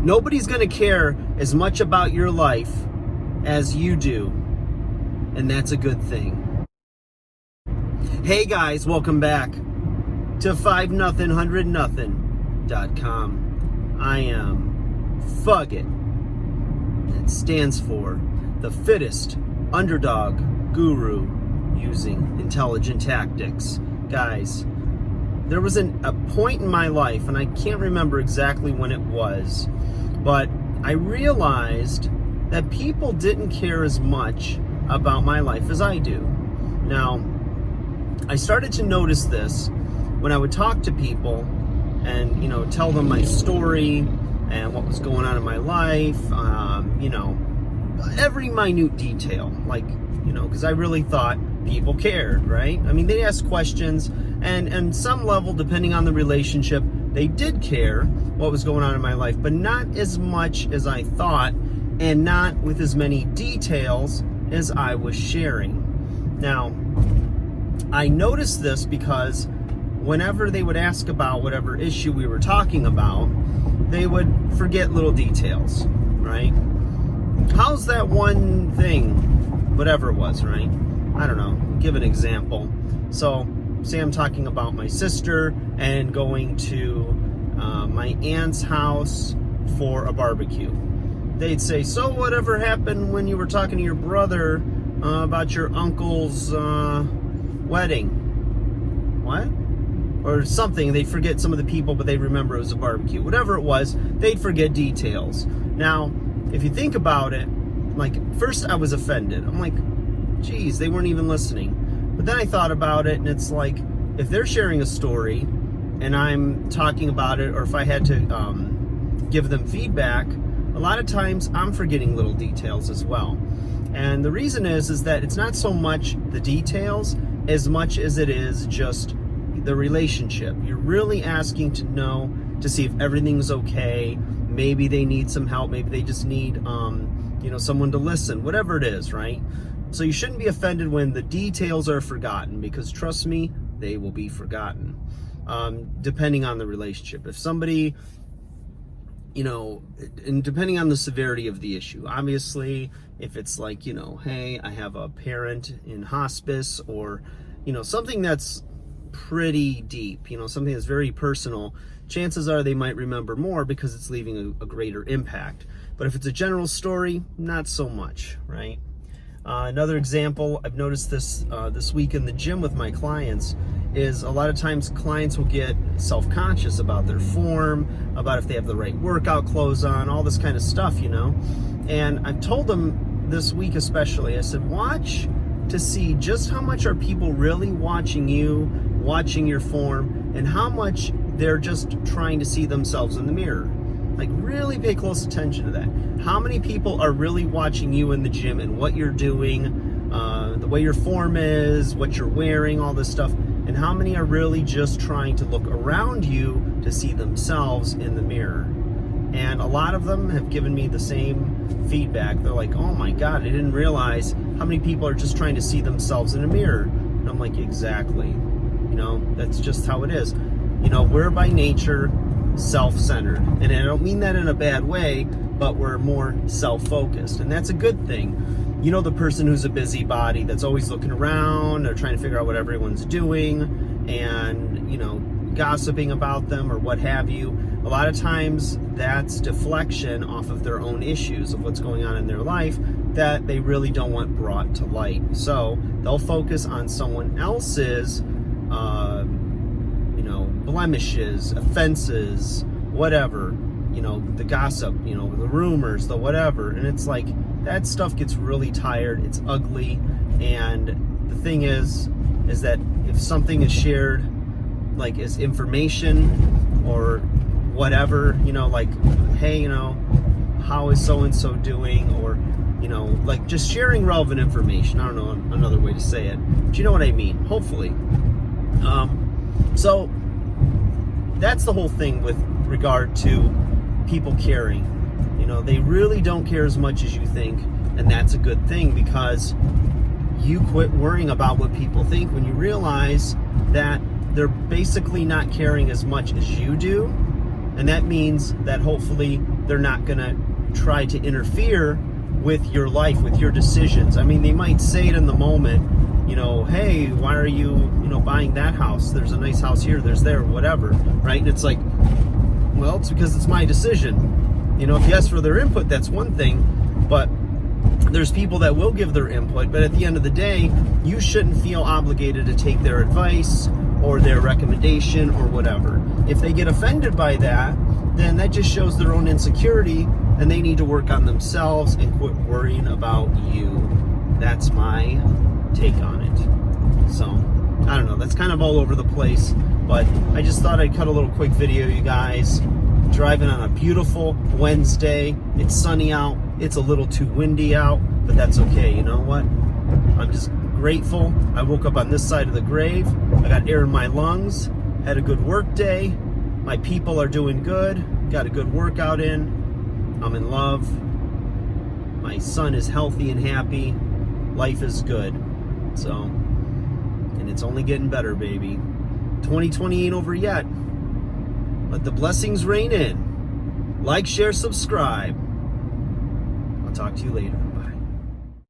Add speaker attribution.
Speaker 1: Nobody's going to care as much about your life as you do, and that's a good thing. Hey guys, welcome back to 5nothing100nothing.com. I am Fugit. It stands for the fittest underdog guru using intelligent tactics. Guys, there was a point in my life, and I can't remember exactly when it was, but I realized that people didn't care as much about my life as I do. Now, I started to notice this when I would talk to people and, tell them my story and what was going on in my life, every minute detail, because I really thought people cared, right? I mean, they asked questions, and some level, depending on the relationship, they did care what was going on in my life, but not as much as I thought, and not with as many details as I was sharing. Now, I noticed this because whenever they would ask about whatever issue we were talking about, they would forget little details, right? How's that one thing? Whatever it was, right? I don't know. Give an example. So, say I'm talking about my sister and going to my aunt's house for a barbecue. They'd say, so whatever happened when you were talking to your brother about your uncle's wedding? What? Or something. They'd forget some of the people, but they'd remember it was a barbecue. Whatever it was, they'd forget details. Now, if you think about it, first I was offended. I'm like, geez, they weren't even listening. But then I thought about it, and it's like, if they're sharing a story and I'm talking about it, or if I had to give them feedback, a lot of times I'm forgetting little details as well. And the reason is that it's not so much the details as much as it is just the relationship. You're really asking to know, to see if everything's okay. Maybe they need some help. Maybe they just need, someone to listen, whatever it is, right? So you shouldn't be offended when the details are forgotten, because trust me, they will be forgotten, depending on the relationship. If somebody, and depending on the severity of the issue, obviously, if it's like, hey, I have a parent in hospice, or, something that's pretty deep, something that's very personal, chances are they might remember more because it's leaving a greater impact. But if it's a general story, not so much, right? Another example, I've noticed this this week in the gym with my clients, is a lot of times clients will get self-conscious about their form, about if they have the right workout clothes on, all this kind of stuff, And I've told them this week especially, I said, watch to see just how much are people really watching you, watching your form, and how much they're just trying to see themselves in the mirror. Really pay close attention to that. How many people are really watching you in the gym and what you're doing, the way your form is, what you're wearing, all this stuff, and how many are really just trying to look around you to see themselves in the mirror. And a lot of them have given me the same feedback. They're like, oh my God, I didn't realize how many people are just trying to see themselves in a mirror. And I'm like, exactly. That's just how it is. We're by nature self-centered. And I don't mean that in a bad way, but we're more self-focused. And that's a good thing. The person who's a busybody that's always looking around or trying to figure out what everyone's doing and, gossiping about them or what have you. A lot of times that's deflection off of their own issues of what's going on in their life that they really don't want brought to light. So they'll focus on someone else's blemishes, offenses, whatever, the gossip, the rumors, the whatever. And it's like, that stuff gets really tired. It's ugly. And the thing is that if something is shared, as information or whatever, hey, how is so-and-so doing? Or, just sharing relevant information. I don't know another way to say it, but you know what I mean, hopefully. So that's the whole thing with regard to people caring. They really don't care as much as you think, and that's a good thing, because you quit worrying about what people think when you realize that they're basically not caring as much as you do. And that means that hopefully they're not going to try to interfere with your life, with your decisions. I mean, they might say it in the moment, you know, hey, why are you, you know, buying that house? There's a nice house here, there's there, whatever, right? And it's like, well, it's because it's my decision. You know, if you ask for their input, that's one thing, but there's people that will give their input, but at the end of the day, you shouldn't feel obligated to take their advice or their recommendation or whatever. If they get offended by that, then that just shows their own insecurity, and they need to work on themselves and quit worrying about you. That's my take on it. So, I don't know, that's kind of all over the place, but I just thought I'd cut a little quick video, you guys. Driving on a beautiful Wednesday. It's sunny out. It's a little too windy out, but that's okay. You know what? I'm just grateful. I woke up on this side of the grave. I got air in my lungs. Had a good work day. My people are doing good. Got a good workout in. I'm in love. My son is healthy and happy. Life is good. So, and it's only getting better, baby. 2020 ain't over yet. Let the blessings rain in. Like, share, subscribe. I'll talk to you later.